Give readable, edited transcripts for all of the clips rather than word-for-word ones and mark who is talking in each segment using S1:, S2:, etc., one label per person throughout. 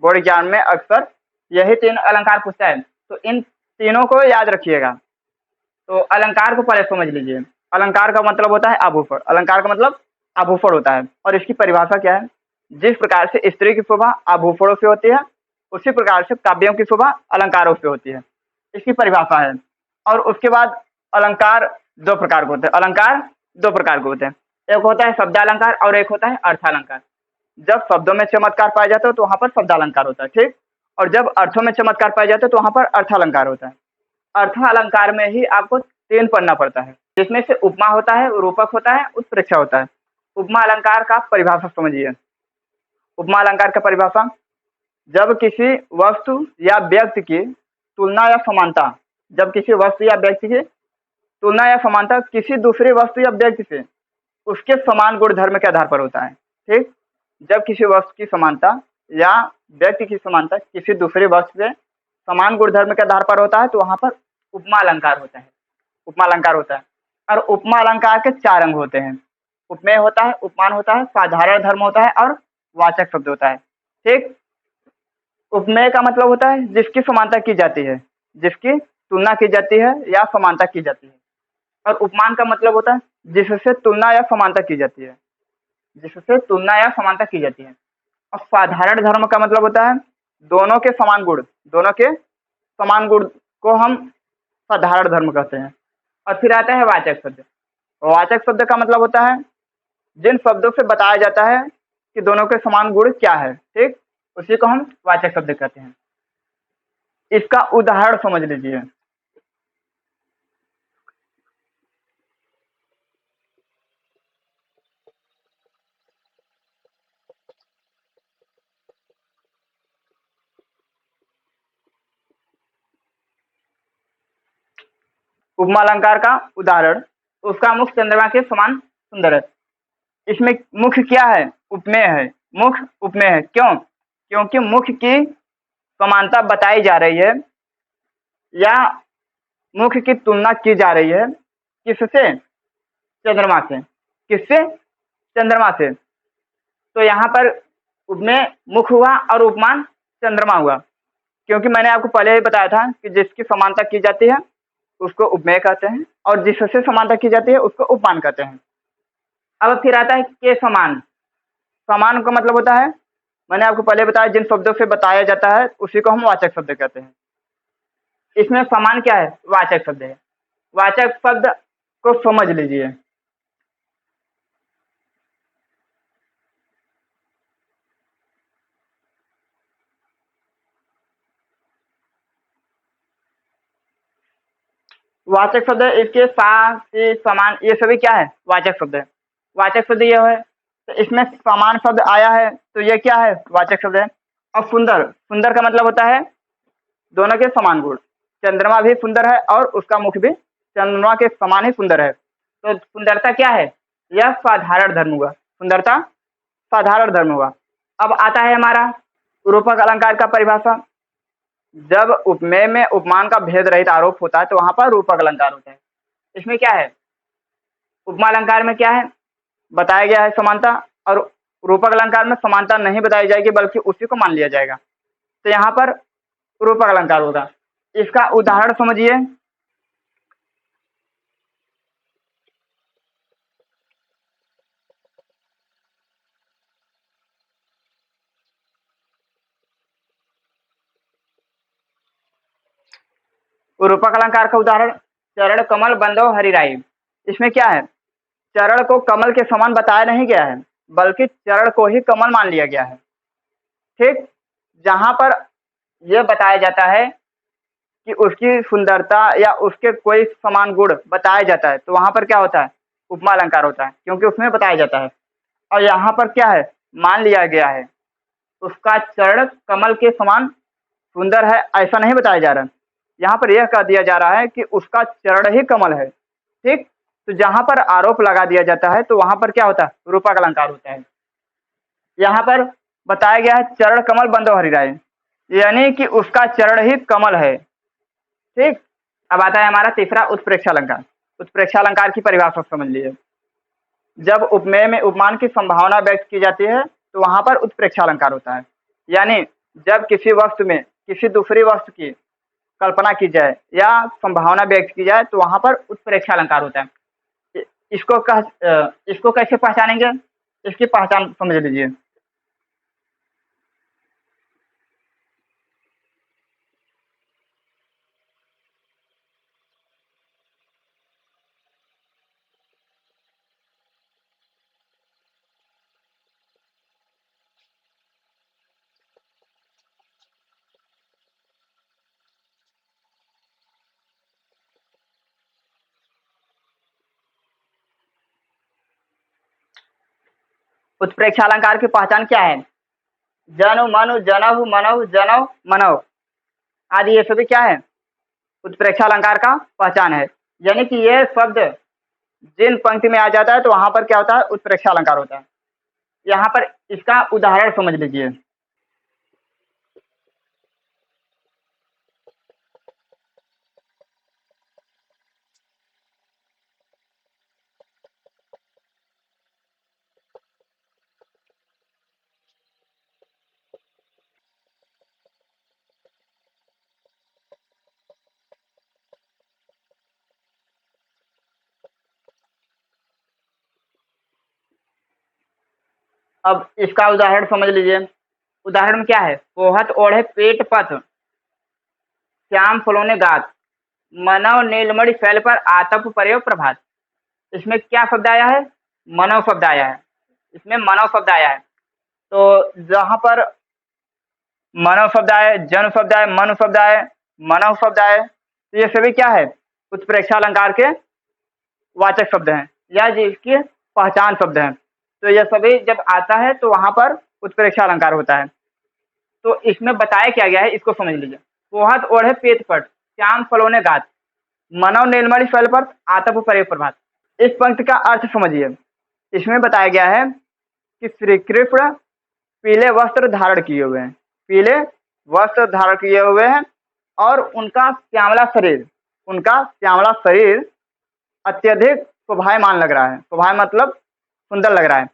S1: Board exam में अक्सर यही 3 अलंकार पूछता है, तो इन तीनों को याद रखिएगा। तो अलंकार को पहले समझ लीजिए। अलंकार का मतलब होता है आभूषण। अलंकार का मतलब आभूषण होता है, और इसकी परिभाषा क्या है? जिस प्रकार से स्त्री की शोभा आभूषणों से होती है, उसी प्रकार से काव्यों की शोभा अलंकारों से होती है। इसकी परिभाषा है। और उसके बाद अलंकार 2 प्रकार के होते हैं। अलंकार 2 प्रकार के होते हैं, एक होता है शब्दालंकार और एक होता है अर्थालंकार। जब शब्दों में चमत्कार पाया जाता है तो वहां पर शब्दालंकार होता है, ठीक। और जब अर्थों में चमत्कार पाया जाता है तो वहां पर अर्थालंकार होता है। अर्थालंकार में ही आपको 3 पढ़ना पड़ता है, जिसमें से उपमा होता है, रूपक होता है, उत्प्रेक्षा होता है। उपमा अलंकार का परिभाषा समझिए। उपमा अलंकार का परिभाषा, जब किसी वस्तु या व्यक्ति की तुलना या समानता, जब किसी वस्तु या व्यक्ति की तुलना या समानता किसी दूसरी वस्तु या व्यक्ति से उसके समान गुण धर्म के आधार पर होता है, ठीक। जब किसी वस्तु की समानता या व्यक्ति की समानता किसी दूसरे वस्तु से समान गुण धर्म के आधार पर होता है तो वहां पर उपमा अलंकार होता है। उपमा अलंकार होता है। और उपमा अलंकार के 4 अंग होते हैं। उपमेय होता है, उपमान होता है, साधारण धर्म होता है और वाचक शब्द होता है, ठीक। उपमेय का मतलब होता है जिसकी समानता की जाती है, जिसकी तुलना की जाती है या समानता की जाती है। और उपमान का मतलब होता है जिससे तुलना या समानता की जाती है, जिससे तुलना या समानता की जाती है। और साधारण धर्म का मतलब होता है दोनों के समान गुण, दोनों के समान गुण को हम साधारण धर्म कहते हैं। और फिर आता है वाचक शब्द। वाचक शब्द का मतलब होता है जिन शब्दों से बताया जाता है कि दोनों के समान गुण क्या है, ठीक, उसी को हम वाचक शब्द कहते हैं। इसका उदाहरण समझ लीजिए। उपमा अलंकार का उदाहरण, उसका मुख चंद्रमा के समान सुंदर है। इसमें मुख क्या है? उपमेय है। मुख उपमेय है, क्यों? क्योंकि मुख की समानता बताई जा रही है या मुख की तुलना की जा रही है किससे? चंद्रमा से। किससे? चंद्रमा से। तो यहाँ पर उपमेय मुख हुआ और उपमान चंद्रमा हुआ, क्योंकि मैंने आपको पहले ही बताया था कि जिसकी समानता की जाती है उसको उपमेय कहते हैं और जिससे समानता की जाती है उसको उपमान कहते हैं। अब फिर आता है के समान। समान का मतलब होता है, मैंने आपको पहले बताया, जिन शब्दों से बताया जाता है उसी को हम वाचक शब्द कहते हैं। इसमें समान क्या है? वाचक शब्द है। वाचक शब्द को समझ लीजिए। वाचक शब्द इसके सा से समान ये सभी क्या है? वाचक शब्द है। वाचक शब्द ये है, तो इसमें समान शब्द आया है तो ये क्या है? वाचक शब्द है। और सुंदर, सुंदर का मतलब होता है दोनों के समान गुण। चंद्रमा भी सुंदर है और उसका मुख भी चंद्रमा के समान ही सुंदर है। तो सुंदरता क्या है? यह साधारण धर्म हुआ। सुंदरता साधारण धर्म हुआ। अब आता है हमारा रूपक अलंकार का परिभाषा। जब उपमेय में उपमान का भेद रहित आरोप होता है तो वहां पर रूपक अलंकार होता है। इसमें क्या है? उपमा अलंकार में क्या है? बताया गया है समानता, और रूपक अलंकार में समानता नहीं बताई जाएगी बल्कि उसी को मान लिया जाएगा। तो यहाँ पर रूपक अलंकार होगा। इसका उदाहरण समझिए। रूपक अलंकार का उदाहरण, चरण कमल बंदो हरिराई। इसमें क्या है? चरण को कमल के समान बताया नहीं गया है बल्कि चरण को ही कमल मान लिया गया है, ठीक। जहां पर यह बताया जाता है कि उसकी सुंदरता या उसके कोई समान गुण बताया जाता है तो वहां पर क्या होता है? उपमा अलंकार होता है, क्योंकि उसमें बताया जाता है। और यहाँ पर क्या है? मान लिया गया है उसका चरण कमल के समान सुंदर है, ऐसा नहीं बताया जा रहा। यहाँ पर यह कह दिया जा रहा है कि उसका चरण ही कमल है, ठीक। तो जहां पर आरोप लगा दिया जाता है तो वहां पर क्या होता है? रूपक अलंकार होता है। यहाँ पर बताया गया है चरण कमल बंदो हरिराय, यानी कि उसका चरण ही कमल है, ठीक। अब आता है हमारा तीसरा उत्प्रेक्षा अलंकार। उत्प्रेक्षा अलंकार की परिभाषा समझ लीजिए। जब उपमेय में उपमान की संभावना व्यक्त की जाती है तो वहां पर उत्प्रेक्षा अलंकार होता है। यानी जब किसी वस्तु में किसी दूसरी वस्तु की कल्पना की जाए या संभावना व्यक्त की जाए तो वहां पर उत्प्रेक्षा अलंकार होता है। इसको कैसे पहचानेंगे, इसकी पहचान समझ लीजिए। उत्प्रेक्षा अलंकार की पहचान क्या है? जनु मनु जनहु मनहु जनौ मनौ आदि ये सभी क्या है? उत्प्रेक्षा अलंकार का पहचान है। यानी कि ये शब्द जिन पंक्ति में आ जाता है तो वहां पर क्या होता है? उत्प्रेक्षा अलंकार होता है। यहाँ पर इसका उदाहरण समझ लीजिए। अब इसका उदाहरण समझ लीजिए। उदाहरण में क्या है? पोहत ओढ़े पेट पथ श्याम फलों गात मनव नीलमणि फैल पर आतप पर्यो प्रभात। इसमें क्या शब्द आया है? मनव शब्द आया है। इसमें मनव शब्द आया है। तो जहां पर मनव शब्द आए, जन शब्द आए, मन शब्द आए, मनव शब्द आए, तो ये सभी क्या है? उत्प्रेक्षा अलंकार के वाचक शब्द हैं या जिसकी पहचान शब्द हैं। तो यह सभी जब आता है तो वहां पर उत्प्रेक्षा अलंकार होता है। तो इसमें बताया क्या गया है, इसको समझ लीजिए। पोहत ओढ़े पेट पट श्याम फलों गात मनव नीलमणि फल पर आतप परे प्रभात। इस पंक्ति का अर्थ समझिए। इसमें बताया गया है कि श्री कृष्ण पीले वस्त्र धारण किए हुए हैं, पीले वस्त्र धारण किए हुए हैं और उनका श्यामला शरीर अत्यधिक शोभायमान लग रहा है। शोभाय मतलब सुंदर लग रहा है।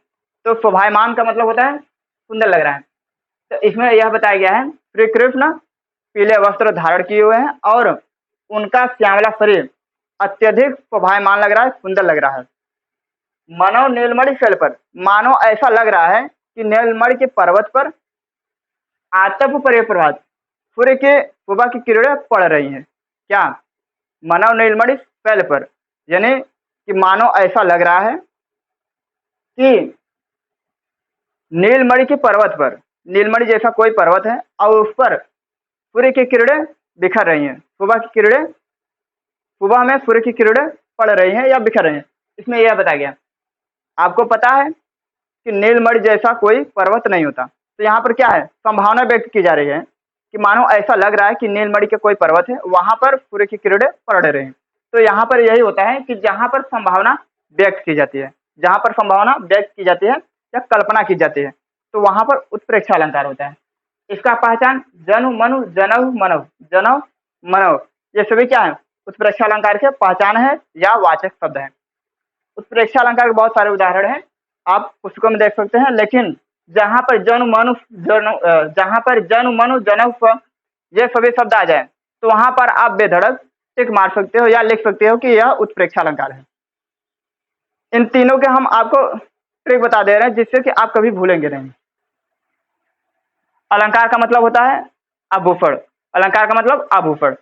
S1: तो शोभायमान का मतलब होता है सुंदर लग रहा है। तो इसमें यह बताया गया है श्री कृष्ण पीले वस्त्र धारण किए हुए हैं और उनका श्यामला शरीर अत्यधिक शोभायमान लग रहा है, सुंदर लग रहा है। मानव नीलमणि फैल पर, मानो ऐसा लग रहा है कि नीलमणि के पर्वत पर आतप परे प्रभात सूर्य के सुबह की किरणें पड़ रही हैं। क्या? मानव नीलमणि फैल पर, यानी कि मानो ऐसा लग रहा है कि नीलमणि के पर्वत पर, नीलमणि जैसा कोई पर्वत है और उस पर सूर्य की किरणें बिखर रही हैं। सुबह में सूर्य की किरणें पड़ रही हैं या बिखर रही हैं। इसमें यह बताया गया। आपको पता है कि नीलमणि जैसा कोई पर्वत नहीं होता। तो यहाँ पर क्या है? संभावना व्यक्त की जा रही है कि मानो ऐसा लग रहा है कि नीलमणि के कोई पर्वत है, वहां पर सूर्य की किरणें पड़ रही हैं। तो यहाँ पर यही होता है कि जहां पर संभावना व्यक्त की जाती है, जहां पर संभावना व्यक्त की जाती है या कल्पना की जाती है, तो वहां पर उत्प्रेक्षा अलंकार होता है। इसका पहचान जनु मनु जनहु मनहु जनौ मनौ ये सभी क्या है? उत्प्रेक्षा अलंकार के पहचान है या वाचक शब्द है। उत्प्रेक्षा अलंकार के बहुत सारे उदाहरण हैं, आप पुस्तकों में देख सकते हैं। लेकिन जहां पर जनु मनु जनहु ये सभी शब्द आ जाए तो वहां पर आप बेधड़क टिक मार सकते हो या लिख सकते हो कि यह उत्प्रेक्षा अलंकार है। इन तीनों के हम आपको ट्रिक बता दे रहे हैं जिससे कि आप कभी भूलेंगे नहीं। अलंकार का मतलब होता है आभूषण। अलंकार का मतलब आभूषण।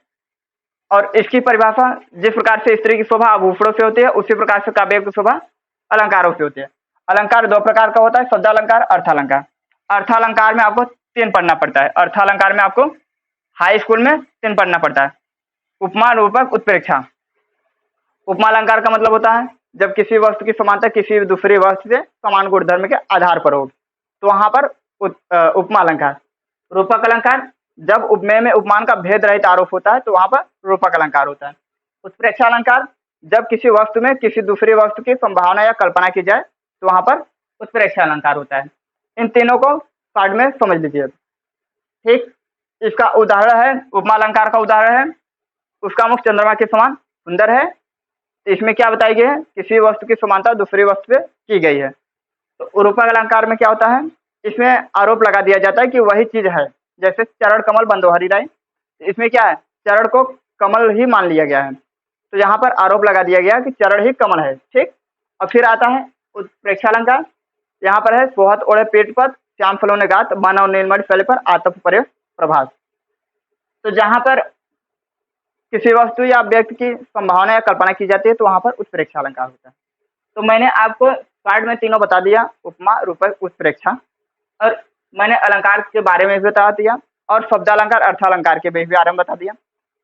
S1: और इसकी परिभाषा जिस प्रकार से स्त्री की शोभा आभूषणों से होती है, उसी प्रकार से काव्य की शोभा अलंकारों से होती है। अलंकार दो प्रकार का होता है, शब्दालंकार, अर्थालंकार। अर्थालंकार में आपको 3 पढ़ना पड़ता है। अर्थालंकार में आपको हाई स्कूल में 3 पढ़ना पड़ता है। उपमा, रूपक, उत्प्रेक्षा। उपमा अलंकार का मतलब होता है जब किसी वस्तु की समानता किसी दूसरी वस्तु से समान गुणधर्म के आधार पर हो, तो वहां पर उपमा अलंकार। रूपक अलंकार जब उपमेय में उपमान का भेद रहित आरोप होता है तो वहां पर रूपक अलंकार होता है। उत्प्रेक्षा अलंकार जब किसी वस्तु में किसी दूसरी वस्तु की संभावना या कल्पना की जाए तो वहां पर उत्प्रेक्षा अलंकार होता है। इन तीनों को शॉर्ट में समझ लीजिए। ठीक, इसका उदाहरण है, उपमा अलंकार का उदाहरण है, उसका मुख चंद्रमा के समान सुंदर है। इसमें क्या बताई गई है? किसी वस्तु की समानता दूसरी वस्तु से की गई है। तो रूपक अलंकार में क्या होता है? इसमें आरोप लगा दिया जाता है कि वही चीज है जैसे चरण कमल बंदोहरी राय, इसमें क्या है, चरण को कमल ही मान लिया गया है, तो यहाँ पर आरोप लगा दिया गया कि चरण ही कमल है। ठीक, और फिर आता है उत्प्रेक्षालंकार। यहाँ पर है सोहत ओढ़े पेट पर श्याम फलों ने गात, मानव नीलमणि फैले पर आतप परे प्रभात। तो जहाँ पर किसी वस्तु या व्यक्ति की संभावना या कल्पना की जाती है तो वहाँ पर उत्प्रेक्षा अलंकार होता है। तो मैंने आपको पार्ट में तीनों बता दिया, उपमा, रूपक, उत्प्रेक्षा, और मैंने अलंकार के बारे में भी बता दिया और शब्दालंकार अर्थालंकार के भी बारे में बता दिया।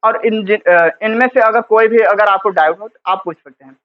S1: और इनमें से अगर कोई भी अगर आपको डाउट हो तो आप पूछ सकते हैं।